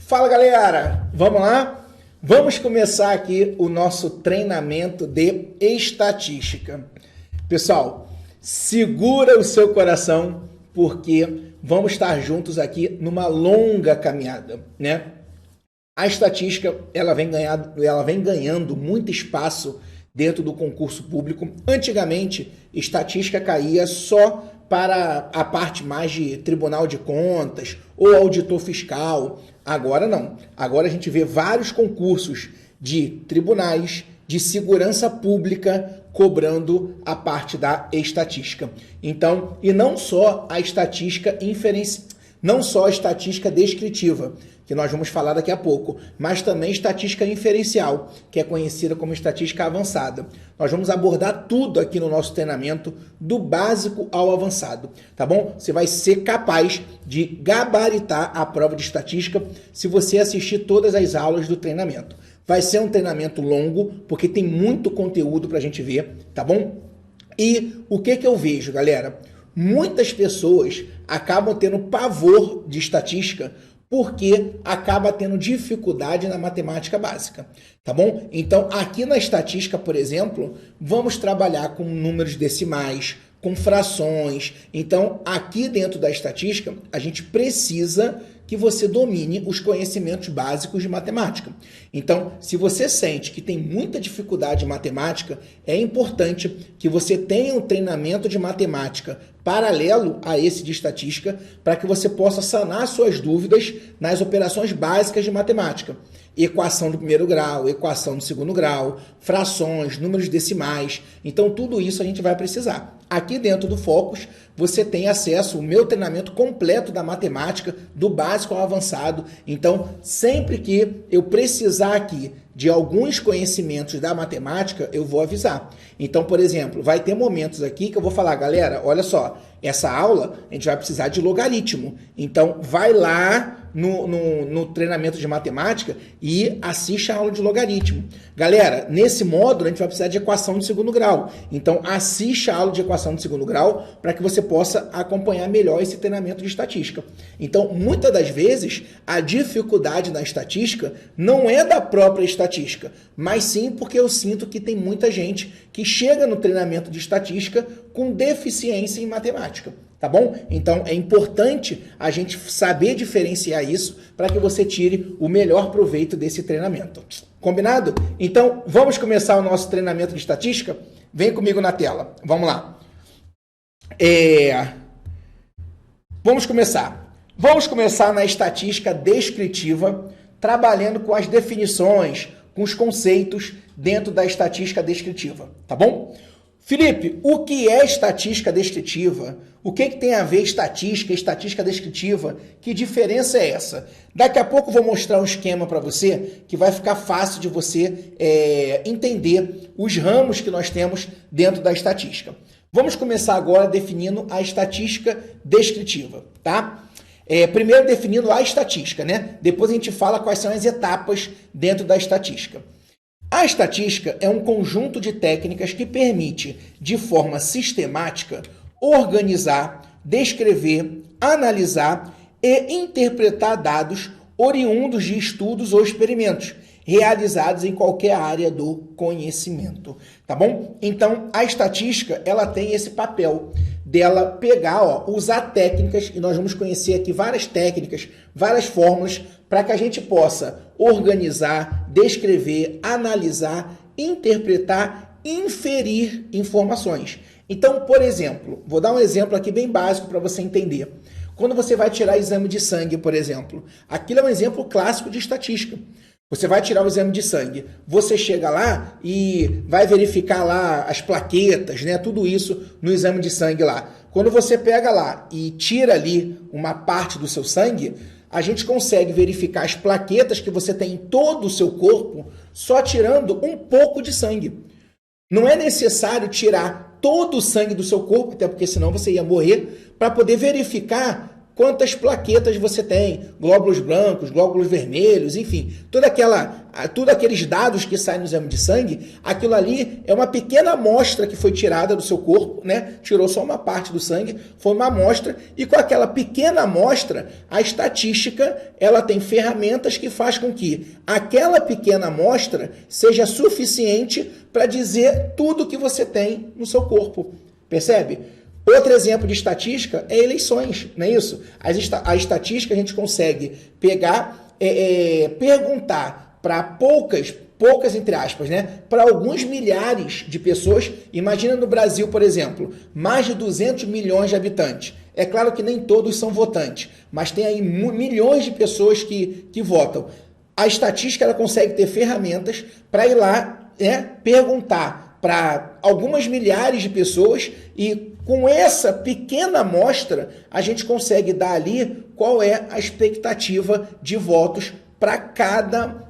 Fala galera, vamos lá? Vamos começar aqui o nosso treinamento de estatística. Pessoal, segura o seu coração porque vamos estar juntos aqui numa longa caminhada, né? A estatística ela vem ganhando muito espaço dentro do concurso público. Antigamente, estatística caía só para a parte mais de Tribunal de Contas ou auditor fiscal. Agora não. Agora a gente vê vários concursos de tribunais, de segurança pública, cobrando a parte da estatística. Então, e não só a estatística não só a estatística descritiva, que nós vamos falar daqui a pouco, mas também estatística inferencial, que é conhecida como estatística avançada. Nós vamos abordar tudo aqui no nosso treinamento, do básico ao avançado, tá bom? Você vai ser capaz de gabaritar a prova de estatística se você assistir todas as aulas do treinamento. Vai ser um treinamento longo, porque tem muito conteúdo para a gente ver, tá bom? E o que eu vejo, galera? Muitas pessoas acabam tendo pavor de estatística porque acaba tendo dificuldade na matemática básica, tá bom? Então, aqui na estatística, por exemplo, vamos trabalhar com números decimais, com frações. Então, aqui dentro da estatística, a gente precisa que você domine os conhecimentos básicos de matemática. Então, se você sente que tem muita dificuldade em matemática, é importante que você tenha um treinamento de matemática paralelo a esse de estatística, para que você possa sanar suas dúvidas nas operações básicas de matemática. Equação do primeiro grau, equação do segundo grau, frações, números decimais. Então, tudo isso a gente vai precisar. Aqui dentro do Focus, você tem acesso ao meu treinamento completo da matemática, do básico ao avançado. Então, sempre que eu precisar aqui de alguns conhecimentos da matemática, eu vou avisar. Então, por exemplo, vai ter momentos aqui que eu vou falar, galera, olha só, essa aula a gente vai precisar de logaritmo. Então, vai lá no treinamento de matemática e assiste a aula de logaritmo. Galera, nesse módulo a gente vai precisar de equação de segundo grau. Então, assiste a aula de equação de segundo grau para que você possa acompanhar melhor esse treinamento de estatística. Então, muitas das vezes, a dificuldade na estatística não é da própria estatística, mas sim porque eu sinto que tem muita gente que chega no treinamento de estatística com deficiência em matemática. Tá bom? Então, é importante a gente saber diferenciar isso para que você tire o melhor proveito desse treinamento. Combinado? Então, vamos começar o nosso treinamento de estatística? Vem comigo na tela. Vamos lá. Vamos começar. Vamos começar na estatística descritiva, trabalhando com as definições, com os conceitos dentro da estatística descritiva. Tá bom? Felipe, o que é estatística descritiva? O que tem a ver estatística descritiva? Que diferença é essa? Daqui a pouco eu vou mostrar um esquema para você que vai ficar fácil de você entender os ramos que nós temos dentro da estatística. Vamos começar agora definindo a estatística descritiva, tá? Primeiro definindo a estatística, né? Depois a gente fala quais são as etapas dentro da estatística. A estatística é um conjunto de técnicas que permite, de forma sistemática, organizar, descrever, analisar e interpretar dados oriundos de estudos ou experimentos realizados em qualquer área do conhecimento, tá bom? Então, a estatística, ela tem esse papel dela pegar, usar técnicas, e nós vamos conhecer aqui várias técnicas, várias fórmulas, para que a gente possa organizar, descrever, analisar, interpretar, inferir informações. Então, por exemplo, vou dar um exemplo aqui bem básico para você entender. Quando você vai tirar exame de sangue, por exemplo, aquilo é um exemplo clássico de estatística. Você vai tirar o exame de sangue, você chega lá e vai verificar lá as plaquetas, né? Tudo isso no exame de sangue lá. Quando você pega lá e tira ali uma parte do seu sangue, a gente consegue verificar as plaquetas que você tem em todo o seu corpo só tirando um pouco de sangue. Não é necessário tirar todo o sangue do seu corpo, até porque senão você ia morrer, para poder verificar quantas plaquetas você tem, glóbulos brancos, glóbulos vermelhos, enfim, todos aqueles dados que saem no exame de sangue, aquilo ali é uma pequena amostra que foi tirada do seu corpo, né? Tirou só uma parte do sangue, foi uma amostra, e com aquela pequena amostra, a estatística, ela tem ferramentas que faz com que aquela pequena amostra seja suficiente para dizer tudo que você tem no seu corpo. Percebe? Outro exemplo de estatística é eleições, não é isso? A estatística a gente consegue pegar, perguntar para poucas entre aspas, né? Para alguns milhares de pessoas. Imagina no Brasil, por exemplo, mais de 200 milhões de habitantes. É claro que nem todos são votantes, mas tem aí milhões de pessoas que votam. A estatística ela consegue ter ferramentas para ir lá, né, perguntar para algumas milhares de pessoas e com essa pequena amostra a gente consegue dar ali qual é a expectativa de votos para cada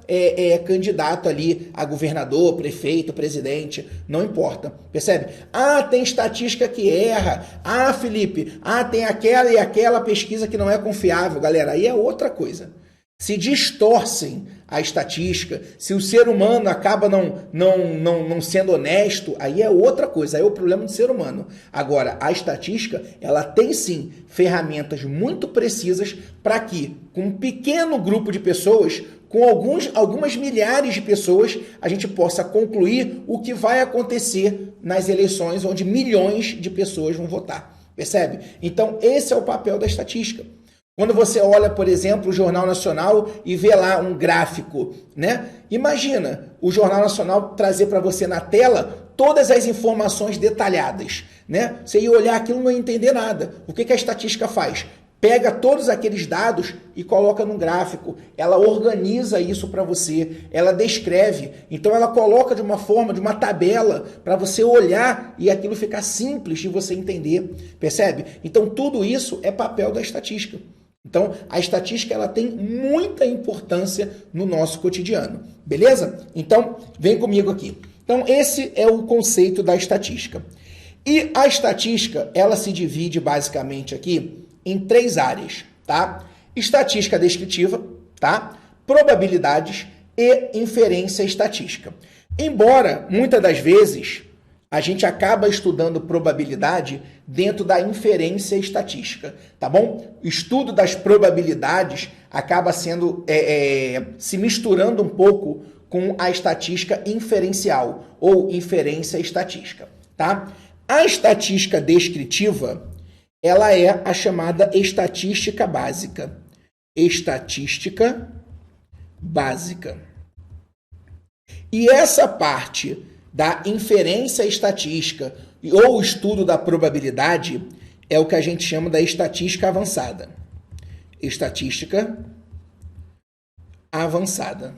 candidato ali a governador, prefeito, presidente, não importa, percebe? Ah, tem estatística que erra, ah, Felipe, tem aquela e aquela pesquisa que não é confiável, galera, aí é outra coisa. Se distorcem a estatística, se o ser humano acaba não sendo honesto, aí é outra coisa, aí é o problema do ser humano. Agora, a estatística, ela tem sim ferramentas muito precisas para que, com um pequeno grupo de pessoas, com algumas milhares de pessoas, a gente possa concluir o que vai acontecer nas eleições onde milhões de pessoas vão votar. Percebe? Então, esse é o papel da estatística. Quando você olha, por exemplo, o Jornal Nacional e vê lá um gráfico, né? Imagina o Jornal Nacional trazer para você na tela todas as informações detalhadas, né? Você ia olhar aquilo e não ia entender nada. O que a estatística faz? Pega todos aqueles dados e coloca num gráfico. Ela organiza isso para você, ela descreve. Então ela coloca de uma forma, de uma tabela, para você olhar e aquilo ficar simples de você entender. Percebe? Então tudo isso é papel da estatística. Então, a estatística ela tem muita importância no nosso cotidiano, beleza? Então, vem comigo aqui. Então, esse é o conceito da estatística. E a estatística, ela se divide basicamente aqui em 3 áreas, tá? Estatística descritiva, tá? Probabilidades e inferência estatística. Embora, muitas das vezes, a gente acaba estudando probabilidade dentro da inferência estatística, tá bom? O estudo das probabilidades acaba sendo se misturando um pouco com a estatística inferencial ou inferência estatística, tá? A estatística descritiva, ela é a chamada estatística básica. Estatística básica. E essa parte da inferência estatística ou estudo da probabilidade é o que a gente chama da estatística avançada. Estatística avançada.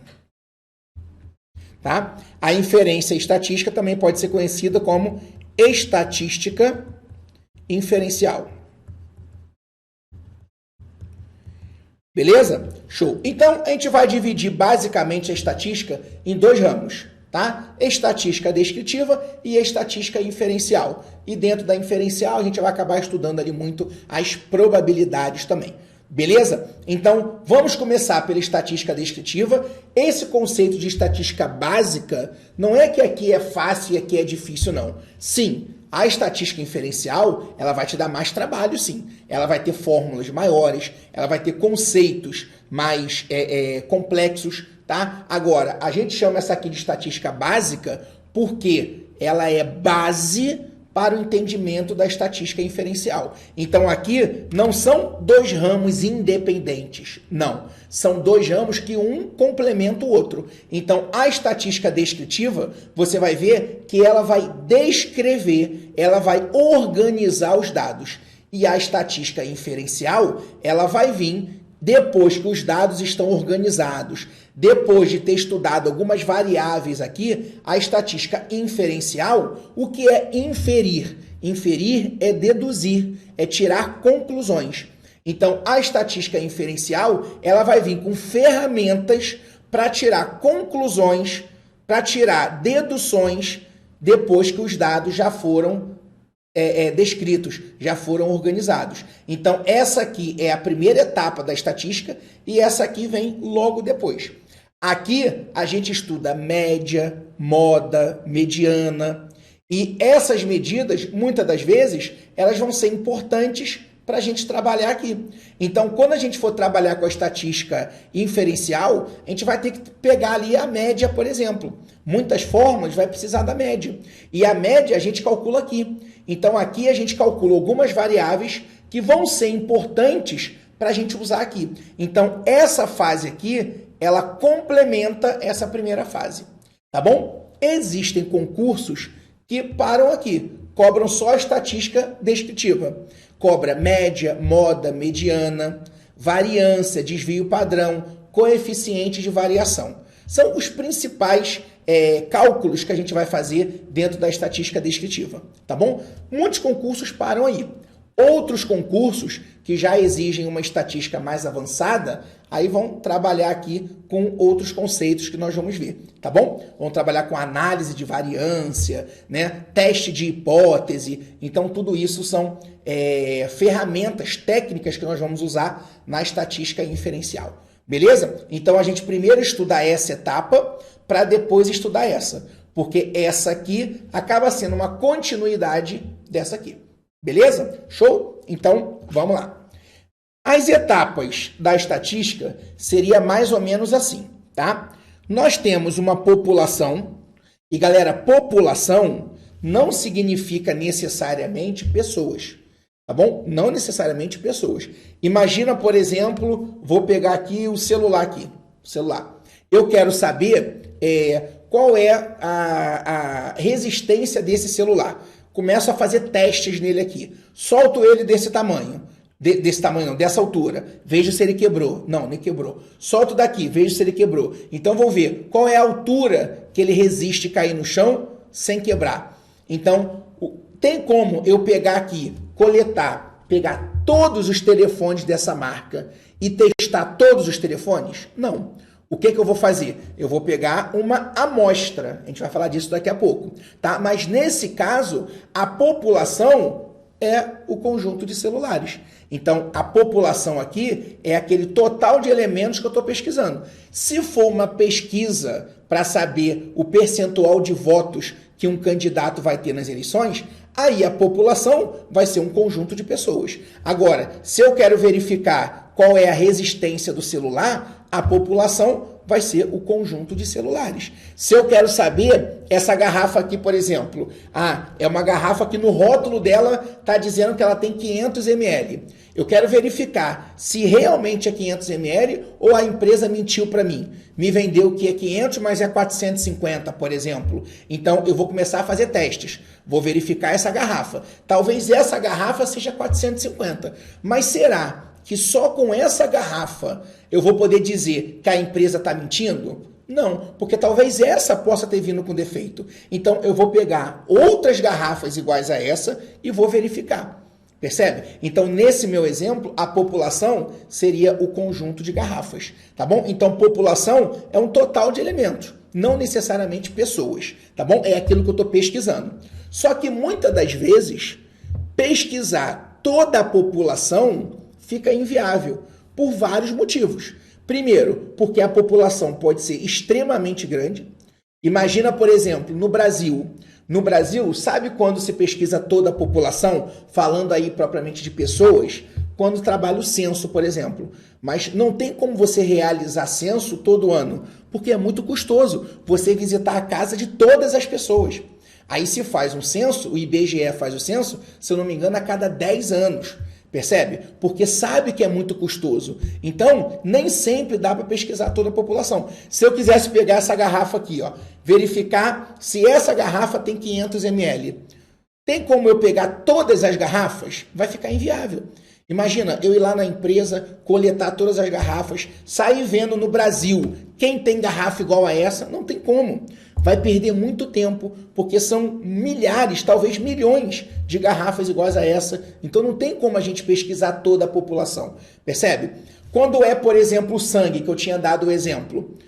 Tá? A inferência estatística também pode ser conhecida como estatística inferencial. Beleza? Show. Então, a gente vai dividir basicamente a estatística em 2 ramos. Tá? Estatística descritiva e estatística inferencial. E dentro da inferencial a gente vai acabar estudando ali muito as probabilidades também. Beleza? Então, vamos começar pela estatística descritiva. Esse conceito de estatística básica não é que aqui é fácil e aqui é difícil, não. Sim, a estatística inferencial, ela vai te dar mais trabalho, sim. Ela vai ter fórmulas maiores, ela vai ter conceitos mais complexos, tá? Agora, a gente chama essa aqui de estatística básica porque ela é base para o entendimento da estatística inferencial. Então, aqui não são 2 ramos independentes, não. São 2 ramos que um complementa o outro. Então, a estatística descritiva, você vai ver que ela vai descrever, ela vai organizar os dados. E a estatística inferencial, ela vai vir depois que os dados estão organizados, depois de ter estudado algumas variáveis aqui, a estatística inferencial, o que é inferir? Inferir é deduzir, é tirar conclusões. Então, a estatística inferencial, ela vai vir com ferramentas para tirar conclusões, para tirar deduções, depois que os dados já foram descritos, já foram organizados. Então, essa aqui é a primeira etapa da estatística e essa aqui vem logo depois. Aqui a gente estuda média, moda, mediana, e essas medidas, muitas das vezes, elas vão ser importantes para a gente trabalhar aqui. Então, quando a gente for trabalhar com a estatística inferencial, a gente vai ter que pegar ali a média, por exemplo. Muitas fórmulas vai precisar da média. E a média a gente calcula aqui. Então, aqui a gente calcula algumas variáveis que vão ser importantes para a gente usar aqui. Então, essa fase aqui, ela complementa essa primeira fase. Tá bom? Existem concursos que param aqui, cobram só a estatística descritiva. Cobra média, moda, mediana, variância, desvio padrão, coeficiente de variação. São os principais cálculos que a gente vai fazer dentro da estatística descritiva, tá bom? Muitos concursos param aí. Outros concursos que já exigem uma estatística mais avançada, aí vão trabalhar aqui com outros conceitos que nós vamos ver, tá bom? Vão trabalhar com análise de variância, né? Teste de hipótese. Então, tudo isso são ferramentas técnicas que nós vamos usar na estatística inferencial. Beleza? Então, a gente primeiro estuda essa etapa para depois estudar essa. Porque essa aqui acaba sendo uma continuidade dessa aqui. Beleza? Show? Então, vamos lá. As etapas da estatística seria mais ou menos assim, tá? Nós temos uma população, e galera, população não significa necessariamente pessoas, tá bom? Não necessariamente pessoas. Imagina, por exemplo, vou pegar aqui o celular aqui, Eu quero saber qual é a resistência desse celular. Começo a fazer testes nele aqui. Solto ele desse tamanho. Dessa altura. Vejo se ele quebrou. Não, nem quebrou. Solto daqui, vejo se ele quebrou. Então, vou ver qual é a altura que ele resiste cair no chão sem quebrar. Então, tem como eu pegar aqui, pegar todos os telefones dessa marca e testar todos os telefones? Não. O que eu vou fazer? Eu vou pegar uma amostra. A gente vai falar disso daqui a pouco, tá? Mas nesse caso, a população é o conjunto de celulares. Então, a população aqui é aquele total de elementos que eu estou pesquisando. Se for uma pesquisa para saber o percentual de votos que um candidato vai ter nas eleições, aí a população vai ser um conjunto de pessoas. Agora, se eu quero verificar qual é a resistência do celular, a população vai ser o conjunto de celulares. Se eu quero saber, essa garrafa aqui, por exemplo, é uma garrafa que no rótulo dela está dizendo que ela tem 500 ml. Eu quero verificar se realmente é 500 ml ou a empresa mentiu para mim. Me vendeu que é 500, mas é 450, por exemplo. Então, eu vou começar a fazer testes. Vou verificar essa garrafa. Talvez essa garrafa seja 450, mas será que só com essa garrafa eu vou poder dizer que a empresa está mentindo? Não, porque talvez essa possa ter vindo com defeito. Então, eu vou pegar outras garrafas iguais a essa e vou verificar. Percebe? Então, nesse meu exemplo, a população seria o conjunto de garrafas, tá bom? Então, população é um total de elementos, não necessariamente pessoas, tá bom? É aquilo que eu estou pesquisando. Só que, muitas das vezes, pesquisar toda a população fica inviável por vários motivos. Primeiro, porque a população pode ser extremamente grande. Imagina, por exemplo, no Brasil. No Brasil, sabe quando se pesquisa toda a população, falando aí propriamente de pessoas? Quando trabalha o censo, por exemplo. Mas não tem como você realizar censo todo ano, porque é muito custoso você visitar a casa de todas as pessoas. Aí se faz um censo, o IBGE faz o censo, se eu não me engano, a cada 10 anos. Percebe? Porque sabe que é muito custoso. Então, nem sempre dá para pesquisar toda a população. Se eu quisesse pegar essa garrafa aqui, verificar se essa garrafa tem 500 ml. Tem como eu pegar todas as garrafas? Vai ficar inviável. Imagina, eu ir lá na empresa, coletar todas as garrafas, sair vendo no Brasil quem tem garrafa igual a essa. Não tem como. Vai perder muito tempo, porque são milhares, talvez milhões de garrafas iguais a essa. Então não tem como a gente pesquisar toda a população. Percebe? Quando é, por exemplo, o sangue, que eu tinha dado o exemplo.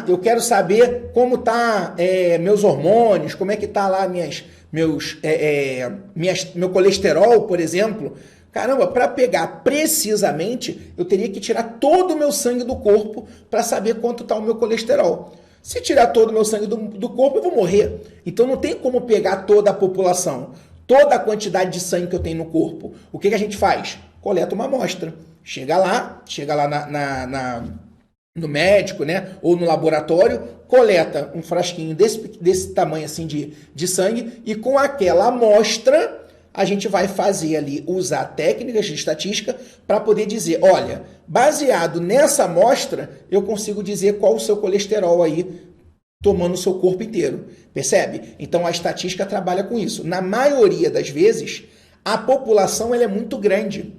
Eu quero saber como tá meus hormônios, como é que tá lá meu colesterol, por exemplo. Caramba, para pegar precisamente, eu teria que tirar todo o meu sangue do corpo para saber quanto está o meu colesterol. Se tirar todo o meu sangue do corpo, eu vou morrer. Então não tem como pegar toda a população, toda a quantidade de sangue que eu tenho no corpo. O que a gente faz? Coleta uma amostra. Chega lá no médico, né, ou no laboratório, coleta um frasquinho desse tamanho assim de sangue e com aquela amostra a gente vai fazer ali, usar técnicas de estatística para poder dizer, olha, baseado nessa amostra, eu consigo dizer qual o seu colesterol aí tomando o seu corpo inteiro. Percebe? Então a estatística trabalha com isso. Na maioria das vezes, a população ela é muito grande.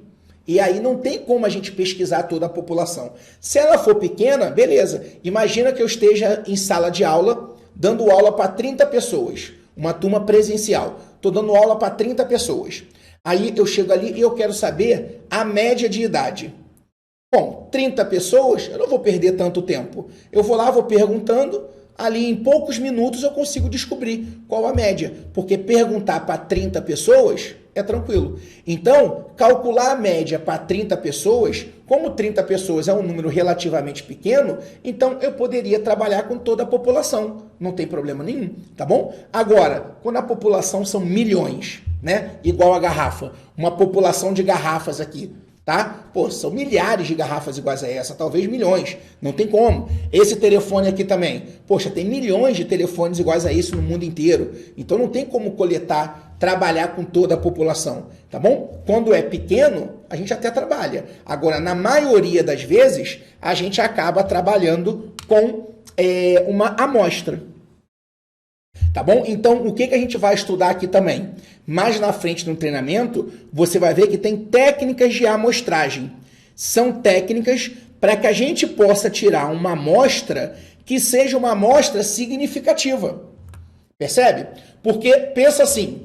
E aí não tem como a gente pesquisar toda a população. Se ela for pequena, beleza. Imagina que eu esteja em sala de aula, dando aula para 30 pessoas. Uma turma presencial. Estou dando aula para 30 pessoas. Aí eu chego ali e eu quero saber a média de idade. Bom, 30 pessoas, eu não vou perder tanto tempo. Eu vou lá, vou perguntando, ali em poucos minutos eu consigo descobrir qual a média. Porque perguntar para 30 pessoas é tranquilo. Então, calcular a média para 30 pessoas, como 30 pessoas é um número relativamente pequeno, então eu poderia trabalhar com toda a população. Não tem problema nenhum, tá bom? Agora, quando a população são milhões, né? Igual a garrafa. Uma população de garrafas aqui, tá? Pô, são milhares de garrafas iguais a essa, talvez milhões. Não tem como. Esse telefone aqui também. Poxa, tem milhões de telefones iguais a esse no mundo inteiro. Então não tem como coletar, trabalhar com toda a população, tá bom? Quando é pequeno, a gente até trabalha. Agora, na maioria das vezes, a gente acaba trabalhando com uma amostra. Tá bom? Então, o que a gente vai estudar aqui também? Mais na frente no treinamento, você vai ver que tem técnicas de amostragem. São técnicas para que a gente possa tirar uma amostra que seja uma amostra significativa. Percebe? Porque, pensa assim,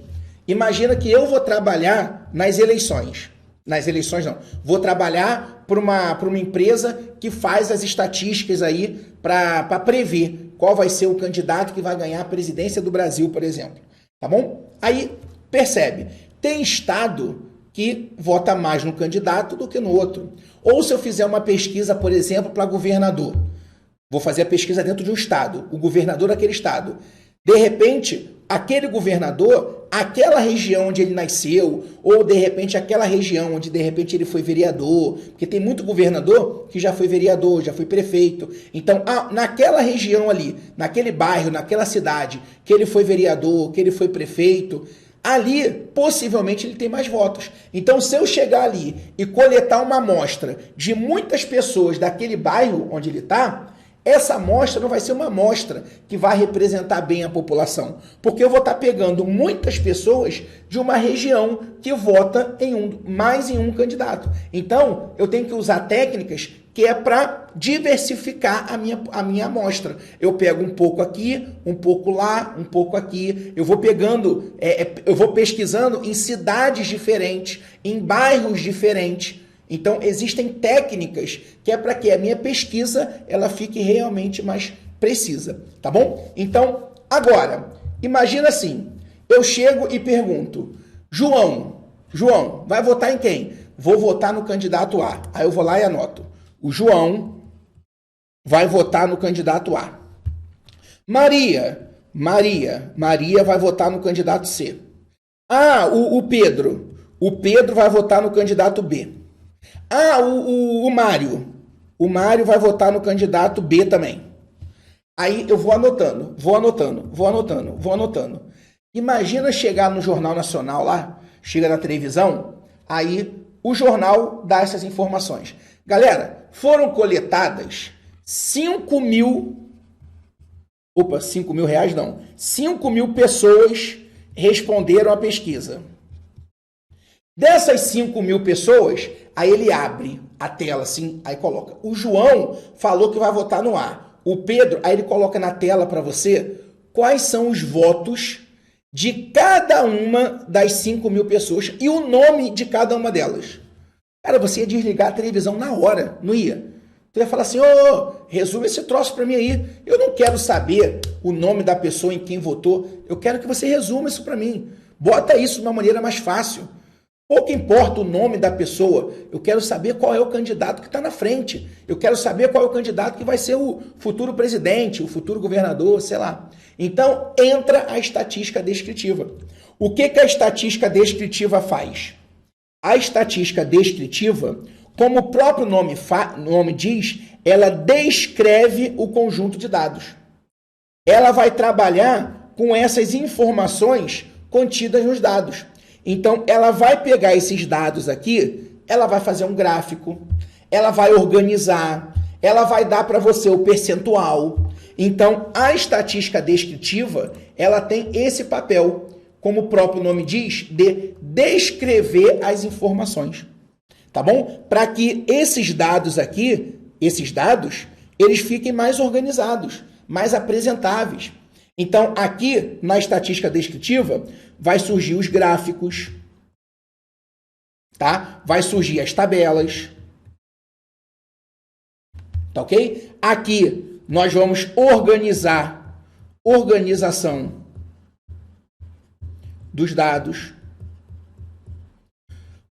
imagina que eu vou trabalhar nas eleições. Nas eleições não. Vou trabalhar para uma empresa que faz as estatísticas aí para prever qual vai ser o candidato que vai ganhar a presidência do Brasil, por exemplo. Tá bom? Aí, percebe, tem estado que vota mais no candidato do que no outro. Ou se eu fizer uma pesquisa, por exemplo, para governador. Vou fazer a pesquisa dentro de um estado, o governador daquele estado. De repente, aquele governador, aquela região onde ele nasceu, ou de repente aquela região onde de repente ele foi vereador, porque tem muito governador que já foi vereador, já foi prefeito. Então, naquela região ali, naquele bairro, naquela cidade, que ele foi vereador, que ele foi prefeito, ali possivelmente ele tem mais votos. Então, se eu chegar ali e coletar uma amostra de muitas pessoas daquele bairro onde ele está, essa amostra não vai ser uma amostra que vai representar bem a população, porque eu vou estar pegando muitas pessoas de uma região que vota mais em um candidato. Então, eu tenho que usar técnicas que é para diversificar a minha amostra. Eu pego um pouco aqui, um pouco lá, um pouco aqui. Eu vou pegando, eu vou pesquisando em cidades diferentes, em bairros diferentes. Então, existem técnicas que é para que a minha pesquisa ela fique realmente mais precisa, tá bom? Então, agora, imagina assim, eu chego e pergunto, João, vai votar em quem? Vou votar no candidato A. Aí eu vou lá e anoto. O João vai votar no candidato A. Maria vai votar no candidato C. O Pedro vai votar no candidato B. O Mário vai votar no candidato B também. Aí eu vou anotando. Imagina chegar no Jornal Nacional lá, chega na televisão, aí o jornal dá essas informações. Galera, foram coletadas 5 mil reais não. 5 mil pessoas responderam a pesquisa. Dessas 5 mil pessoas, aí ele abre a tela assim, aí coloca. O João falou que vai votar no A. O Pedro, aí ele coloca na tela para você quais são os votos de cada uma das 5 mil pessoas e o nome de cada uma delas. Cara, você ia desligar a televisão na hora, não ia? Tu ia falar assim, resume esse troço para mim aí. Eu não quero saber o nome da pessoa em quem votou. Eu quero que você resuma isso para mim. Bota isso de uma maneira mais fácil. Pouco importa o nome da pessoa, eu quero saber qual é o candidato que está na frente. Eu quero saber qual é o candidato que vai ser o futuro presidente, o futuro governador, sei lá. Então, entra a estatística descritiva. O que a estatística descritiva faz? A estatística descritiva, como o próprio nome diz, ela descreve o conjunto de dados. Ela vai trabalhar com essas informações contidas nos dados. Então, ela vai pegar esses dados aqui, ela vai fazer um gráfico, ela vai organizar, ela vai dar para você o percentual. Então, a estatística descritiva, ela tem esse papel, como o próprio nome diz, de descrever as informações. Tá bom? Para que esses dados aqui, eles fiquem mais organizados, mais apresentáveis. Então, aqui na estatística descritiva, vai surgir os gráficos, tá? Vai surgir as tabelas, tá ok? Aqui nós vamos organização dos dados.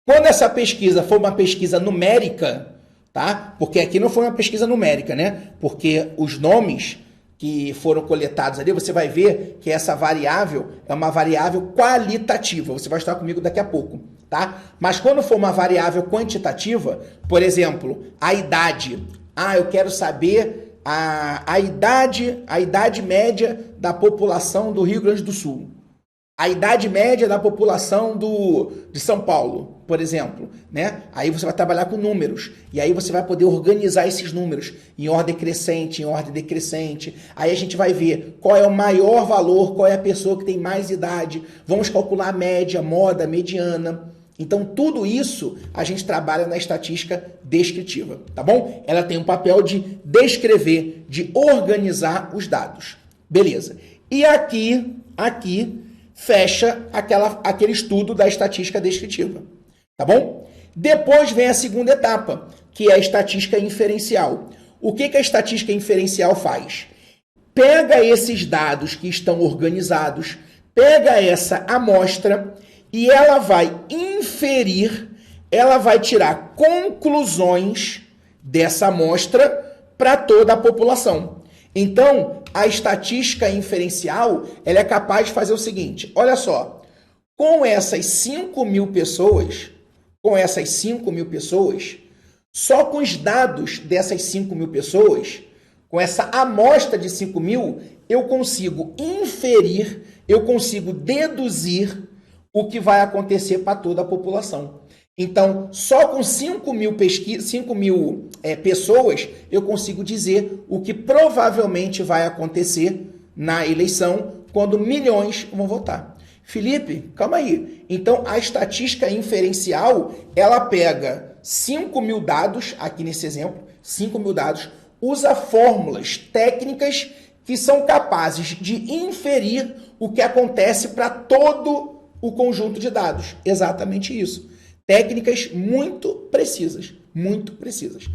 Quando essa pesquisa for uma pesquisa numérica, tá? Porque aqui não foi uma pesquisa numérica, né? Porque os nomes que foram coletados ali, você vai ver que essa variável é uma variável qualitativa. Você vai estar comigo daqui a pouco, tá? Mas quando for uma variável quantitativa, por exemplo, a idade. Eu quero saber a idade média da população do Rio Grande do Sul. A idade média da população de São Paulo, por exemplo, né? Aí você vai trabalhar com números, e aí você vai poder organizar esses números em ordem crescente, em ordem decrescente. Aí a gente vai ver qual é o maior valor, qual é a pessoa que tem mais idade. Vamos calcular a média, moda, mediana. Então, tudo isso a gente trabalha na estatística descritiva, tá bom? Ela tem um papel de descrever, de organizar os dados. Beleza. E aqui fecha aquele estudo da estatística descritiva, tá bom? Depois vem a segunda etapa, que é a estatística inferencial. O que a estatística inferencial faz? Pega esses dados que estão organizados, pega essa amostra e ela vai inferir, ela vai tirar conclusões dessa amostra para toda a população. Então, a estatística inferencial, ela é capaz de fazer o seguinte, olha só, com essas 5 mil pessoas, só com os dados dessas 5 mil pessoas, com essa amostra de 5 mil, eu consigo inferir, eu consigo deduzir o que vai acontecer para toda a população. Então, só com 5 mil pessoas, eu consigo dizer o que provavelmente vai acontecer na eleição quando milhões vão votar. Felipe, calma aí. Então, a estatística inferencial, ela pega 5 mil dados, aqui nesse exemplo, 5 mil dados, usa fórmulas técnicas que são capazes de inferir o que acontece para todo o conjunto de dados. Exatamente isso. Técnicas muito precisas, muito precisas.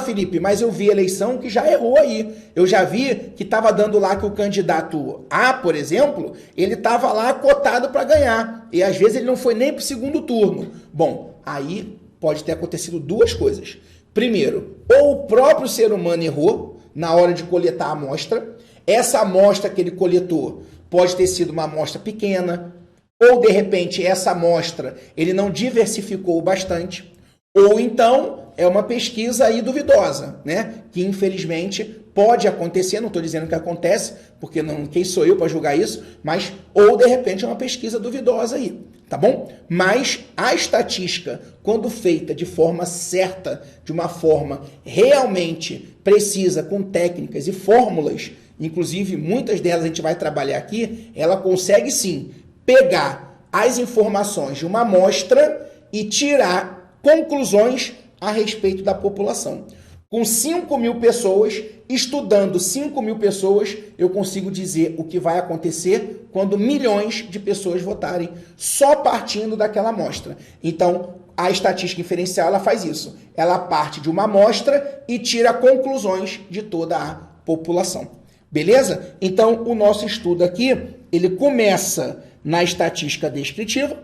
Felipe, mas eu vi a eleição que já errou aí. Eu já vi que estava dando lá que o candidato A, por exemplo, ele estava lá cotado para ganhar. E às vezes ele não foi nem para o segundo turno. Bom, aí pode ter acontecido duas coisas. Primeiro, ou o próprio ser humano errou na hora de coletar a amostra. Essa amostra que ele coletou pode ter sido uma amostra pequena, ou, de repente, essa amostra ele não diversificou bastante, ou então é uma pesquisa aí duvidosa, né? Que, infelizmente, pode acontecer, não estou dizendo que acontece, porque quem sou eu para julgar isso, mas, ou, de repente, é uma pesquisa duvidosa aí, tá bom? Mas a estatística, quando feita de forma certa, de uma forma realmente precisa, com técnicas e fórmulas, inclusive, muitas delas a gente vai trabalhar aqui, ela consegue, sim, pegar as informações de uma amostra e tirar conclusões a respeito da população. Com 5 mil pessoas, estudando 5 mil pessoas, eu consigo dizer o que vai acontecer quando milhões de pessoas votarem, só partindo daquela amostra. Então, a estatística inferencial ela faz isso. Ela parte de uma amostra e tira conclusões de toda a população. Beleza? Então, o nosso estudo aqui, ele começa na estatística descritiva.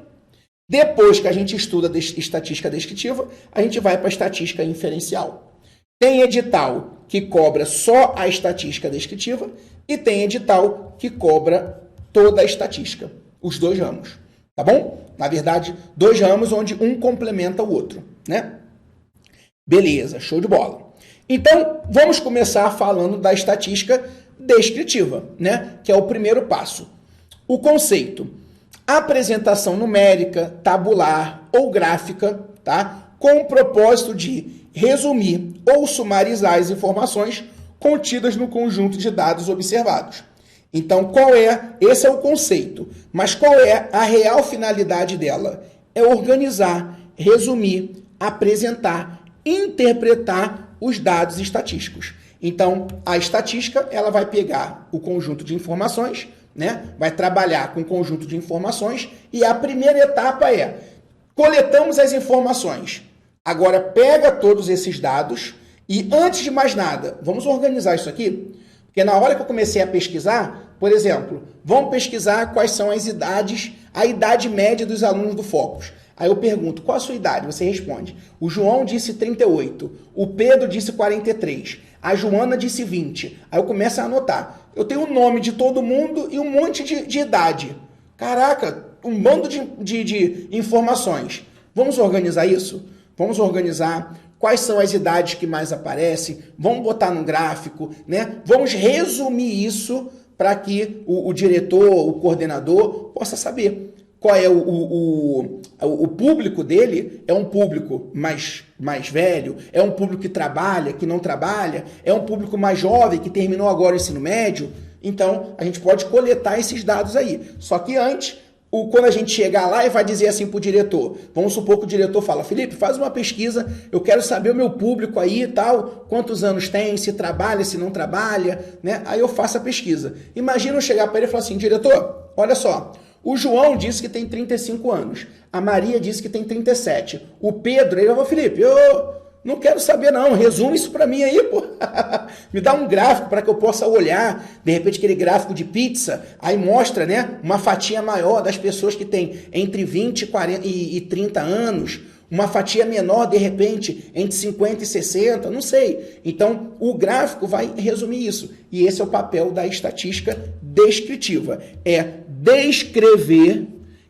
Depois que a gente estuda estatística descritiva, a gente vai para a estatística inferencial. Tem edital que cobra só a estatística descritiva e tem edital que cobra toda a estatística, os dois ramos, tá bom? Na verdade, dois ramos onde um complementa o outro, né? Beleza, show de bola. Então, vamos começar falando da estatística descritiva, né? Que é o primeiro passo. O conceito: apresentação numérica, tabular ou gráfica, tá? Com o propósito de resumir ou sumarizar as informações contidas no conjunto de dados observados. Então, esse é o conceito, mas qual é a real finalidade dela? É organizar, resumir, apresentar, interpretar os dados estatísticos. Então, a estatística, ela vai pegar o conjunto de informações, né? Vai trabalhar com o conjunto de informações e a primeira etapa é: coletamos as informações. Agora pega todos esses dados e, antes de mais nada, vamos organizar isso aqui, porque na hora que eu comecei a pesquisar, por exemplo, vamos pesquisar quais são as idades, a idade média dos alunos do Focus. Aí eu pergunto: qual a sua idade? Você responde: o João disse 38, o Pedro disse 43, a Joana disse 20. Aí eu começo a anotar. Eu tenho o nome de todo mundo e um monte de idade. Caraca, um bando de informações. Vamos organizar isso? Vamos organizar quais são as idades que mais aparecem, vamos botar no gráfico, né? Vamos resumir isso para que o diretor, o coordenador possa saber qual é o público dele. É um público mais velho? É um público que trabalha, que não trabalha? É um público mais jovem, que terminou agora o ensino médio? Então, a gente pode coletar esses dados aí. Só que antes, quando a gente chegar lá e vai dizer assim para o diretor, vamos supor que o diretor fala: Felipe, faz uma pesquisa, eu quero saber o meu público aí e tal, quantos anos tem, se trabalha, se não trabalha, né? Aí eu faço a pesquisa. Imagina eu chegar para ele e falar assim: diretor, olha só, o João disse que tem 35 anos, a Maria disse que tem 37, o Pedro, ele falou: Felipe, eu não quero saber não, resume isso para mim aí, pô. Me dá um gráfico para que eu possa olhar, de repente aquele gráfico de pizza, aí mostra, né, uma fatia maior das pessoas que têm entre 20 e 30 anos, uma fatia menor, de repente, entre 50 e 60, não sei. Então, o gráfico vai resumir isso. E esse é o papel da estatística descritiva. É descrever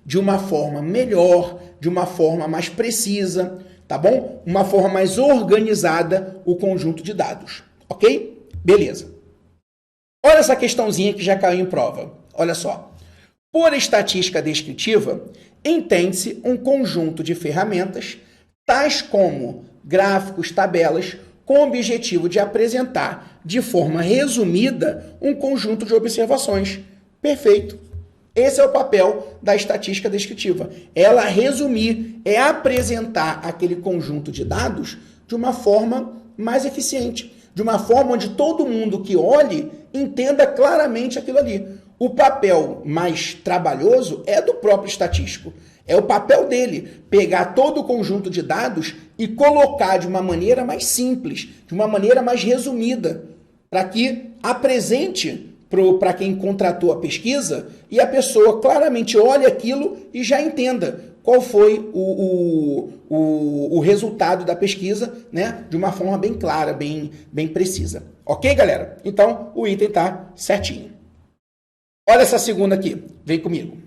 de uma forma melhor, de uma forma mais precisa, tá bom? Uma forma mais organizada o conjunto de dados, ok? Beleza. Olha essa questãozinha que já caiu em prova. Olha só. Por estatística descritiva, entende-se um conjunto de ferramentas, tais como gráficos, tabelas, com o objetivo de apresentar de forma resumida um conjunto de observações. Perfeito. Esse é o papel da estatística descritiva. Ela resumir, é apresentar aquele conjunto de dados de uma forma mais eficiente, de uma forma onde todo mundo que olhe entenda claramente aquilo ali. O papel mais trabalhoso é do próprio estatístico. É o papel dele pegar todo o conjunto de dados e colocar de uma maneira mais simples, de uma maneira mais resumida, para que apresente para quem contratou a pesquisa e a pessoa claramente olhe aquilo e já entenda qual foi o resultado da pesquisa, né? De uma forma bem clara, bem precisa. Ok, galera? Então, o item está certinho. Olha essa segunda aqui. Vem comigo.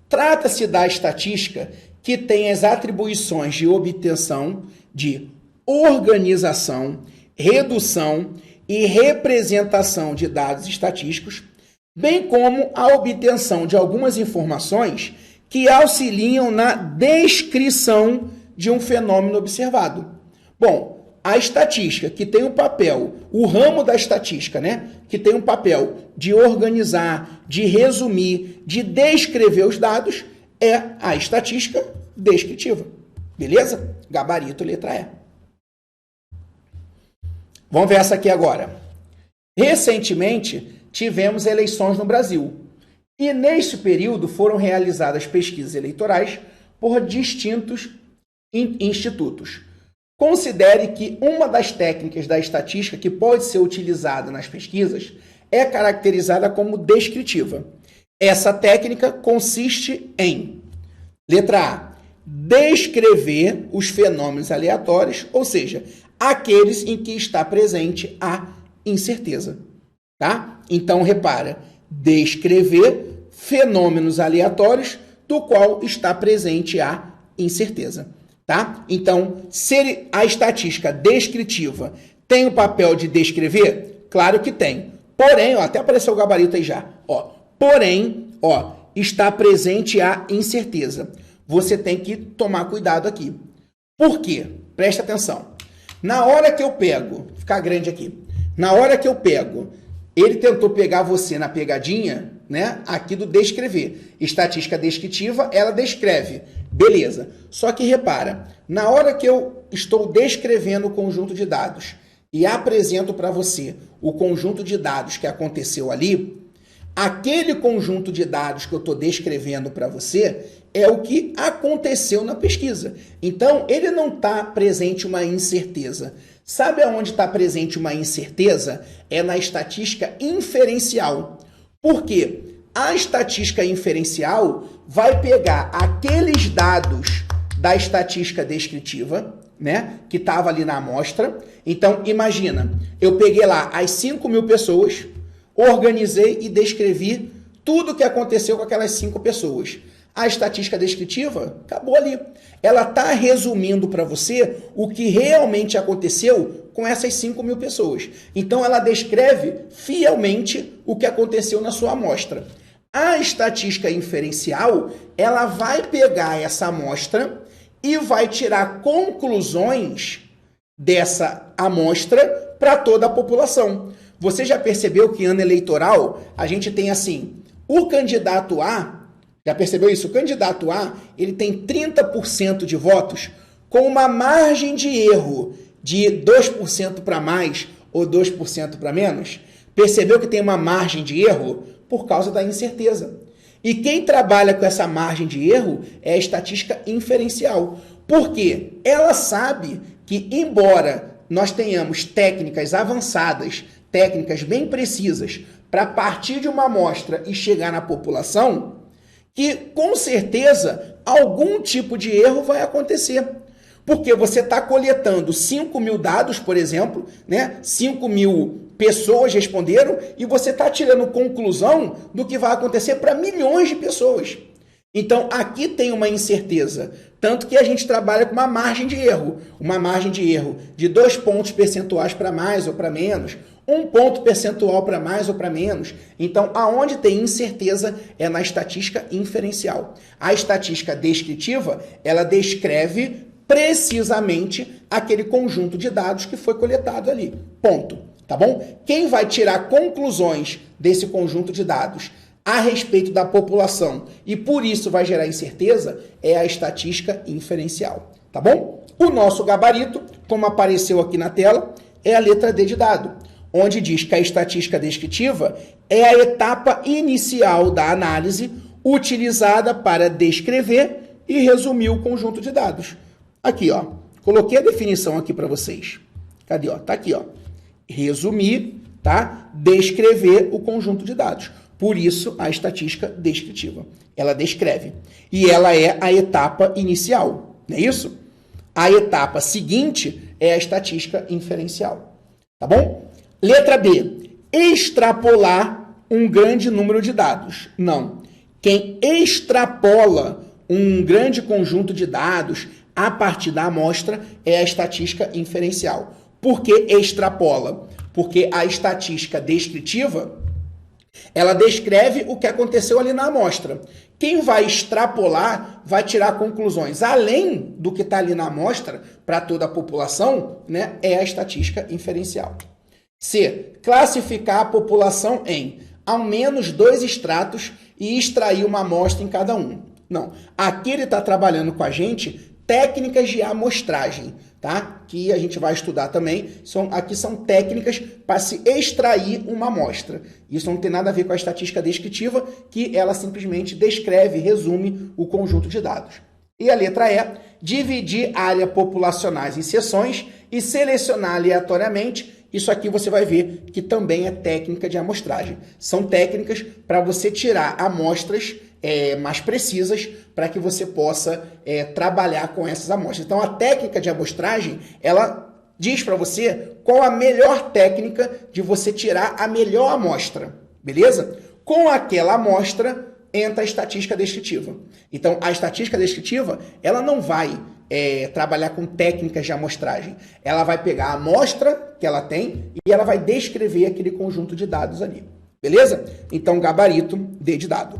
Trata-se da estatística que tem as atribuições de obtenção, de organização, redução e representação de dados estatísticos, bem como a obtenção de algumas informações que auxiliam na descrição de um fenômeno observado. Bom, a estatística que tem o papel, o ramo da estatística, né, que tem o papel de organizar, de resumir, de descrever os dados, é a estatística descritiva. Beleza? Gabarito, letra E. Vamos ver essa aqui agora. Recentemente, tivemos eleições no Brasil. E neste período foram realizadas pesquisas eleitorais por distintos institutos. Considere que uma das técnicas da estatística que pode ser utilizada nas pesquisas é caracterizada como descritiva. Essa técnica consiste em, letra A, descrever os fenômenos aleatórios, ou seja, aqueles em que está presente a incerteza. Tá? Então, repara, descrever fenômenos aleatórios do qual está presente a incerteza. Tá? Então, se a estatística descritiva tem o papel de descrever, claro que tem. Porém, ó, até apareceu o gabarito aí já. Porém, está presente a incerteza. Você tem que tomar cuidado aqui. Por quê? Presta atenção. Na hora que eu pego, vou ficar grande aqui. Na hora que eu pego, ele tentou pegar você na pegadinha, né? Aqui do descrever. Estatística descritiva, ela descreve. Beleza. Só que repara, na hora que eu estou descrevendo o conjunto de dados e apresento para você o conjunto de dados que aconteceu ali, aquele conjunto de dados que eu estou descrevendo para você é o que aconteceu na pesquisa. Então, ele não está presente uma incerteza. Sabe aonde está presente uma incerteza? É na estatística inferencial. Por quê? A estatística inferencial vai pegar aqueles dados da estatística descritiva, né, que estava ali na amostra. Então, imagina, eu peguei lá as 5.000 pessoas, organizei e descrevi tudo o que aconteceu com aquelas 5 pessoas. A estatística descritiva acabou ali. Ela está resumindo para você o que realmente aconteceu com essas 5.000 pessoas. Então, ela descreve fielmente o que aconteceu na sua amostra. A estatística inferencial, ela vai pegar essa amostra e vai tirar conclusões dessa amostra para toda a população. Você já percebeu que em ano eleitoral a gente tem assim, o candidato A, já percebeu isso? O candidato A, ele tem 30% de votos com uma margem de erro de 2% para mais ou 2% para menos? Percebeu que tem uma margem de erro por causa da incerteza. E quem trabalha com essa margem de erro é a estatística inferencial. Por quê? Ela sabe que, embora nós tenhamos técnicas avançadas, técnicas bem precisas, para partir de uma amostra e chegar na população, que com certeza algum tipo de erro vai acontecer. Porque você está coletando 5.000 dados, por exemplo, né? 5.000 pessoas responderam e você está tirando conclusão do que vai acontecer para milhões de pessoas. Então, aqui tem uma incerteza, tanto que a gente trabalha com uma margem de erro de 2 pontos percentuais para mais ou para menos, 1 ponto percentual para mais ou para menos. Então, aonde tem incerteza é na estatística inferencial. A estatística descritiva, ela descreve precisamente aquele conjunto de dados que foi coletado ali. Ponto. Tá bom? Quem vai tirar conclusões desse conjunto de dados a respeito da população e por isso vai gerar incerteza é a estatística inferencial. Tá bom? O nosso gabarito, como apareceu aqui na tela, é a letra D de dado, onde diz que a estatística descritiva é a etapa inicial da análise utilizada para descrever e resumir o conjunto de dados. Aqui, ó. Coloquei a definição aqui para vocês. Cadê, ó? Tá aqui, ó. Resumir, tá? Descrever o conjunto de dados. Por isso, a estatística descritiva. Ela descreve. E ela é a etapa inicial, não é isso? A etapa seguinte é a estatística inferencial. Tá bom? Letra B. Extrapolar um grande número de dados. Não. Quem extrapola um grande conjunto de dados a partir da amostra é a estatística inferencial. Por que extrapola? Porque a estatística descritiva, ela descreve o que aconteceu ali na amostra. Quem vai extrapolar vai tirar conclusões além do que está ali na amostra para toda a população, né? É a estatística inferencial. C. Classificar a população em ao menos 2 estratos e extrair uma amostra em cada um. Não. Aqui ele está trabalhando com a gente técnicas de amostragem, tá? Que a gente vai estudar também. Aqui são técnicas para se extrair uma amostra. Isso não tem nada a ver com a estatística descritiva, que ela simplesmente descreve, resume o conjunto de dados. E a letra E, dividir área populacionais em seções e selecionar aleatoriamente Isso aqui você vai ver que também é técnica de amostragem. São técnicas para você tirar amostras mais precisas para que você possa trabalhar com essas amostras. Então, a técnica de amostragem, ela diz para você qual a melhor técnica de você tirar a melhor amostra, beleza? Com aquela amostra, entra a estatística descritiva. Então, a estatística descritiva, ela não vai trabalhar com técnicas de amostragem. Ela vai pegar a amostra que ela tem e ela vai descrever aquele conjunto de dados ali. Beleza? Então, gabarito D de dado.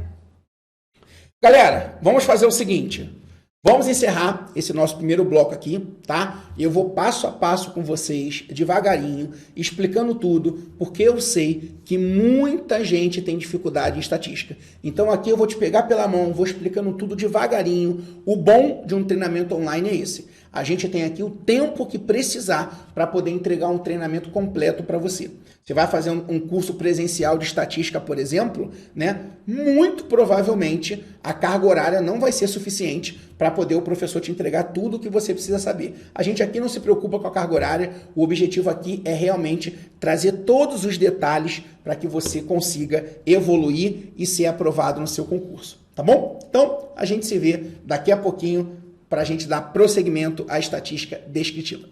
Galera, vamos fazer o seguinte. Vamos encerrar esse nosso primeiro bloco aqui, tá? Eu vou passo a passo com vocês, devagarinho, explicando tudo, porque eu sei que muita gente tem dificuldade em estatística. Então aqui eu vou te pegar pela mão, vou explicando tudo devagarinho. O bom de um treinamento online é esse. A gente tem aqui o tempo que precisar para poder entregar um treinamento completo para você. Você vai fazer um curso presencial de estatística, por exemplo, né? Muito provavelmente a carga horária não vai ser suficiente para poder o professor te entregar tudo o que você precisa saber. A gente aqui não se preocupa com a carga horária, o objetivo aqui é realmente trazer todos os detalhes para que você consiga evoluir e ser aprovado no seu concurso, tá bom? Então, a gente se vê daqui a pouquinho para a gente dar prosseguimento à estatística descritiva.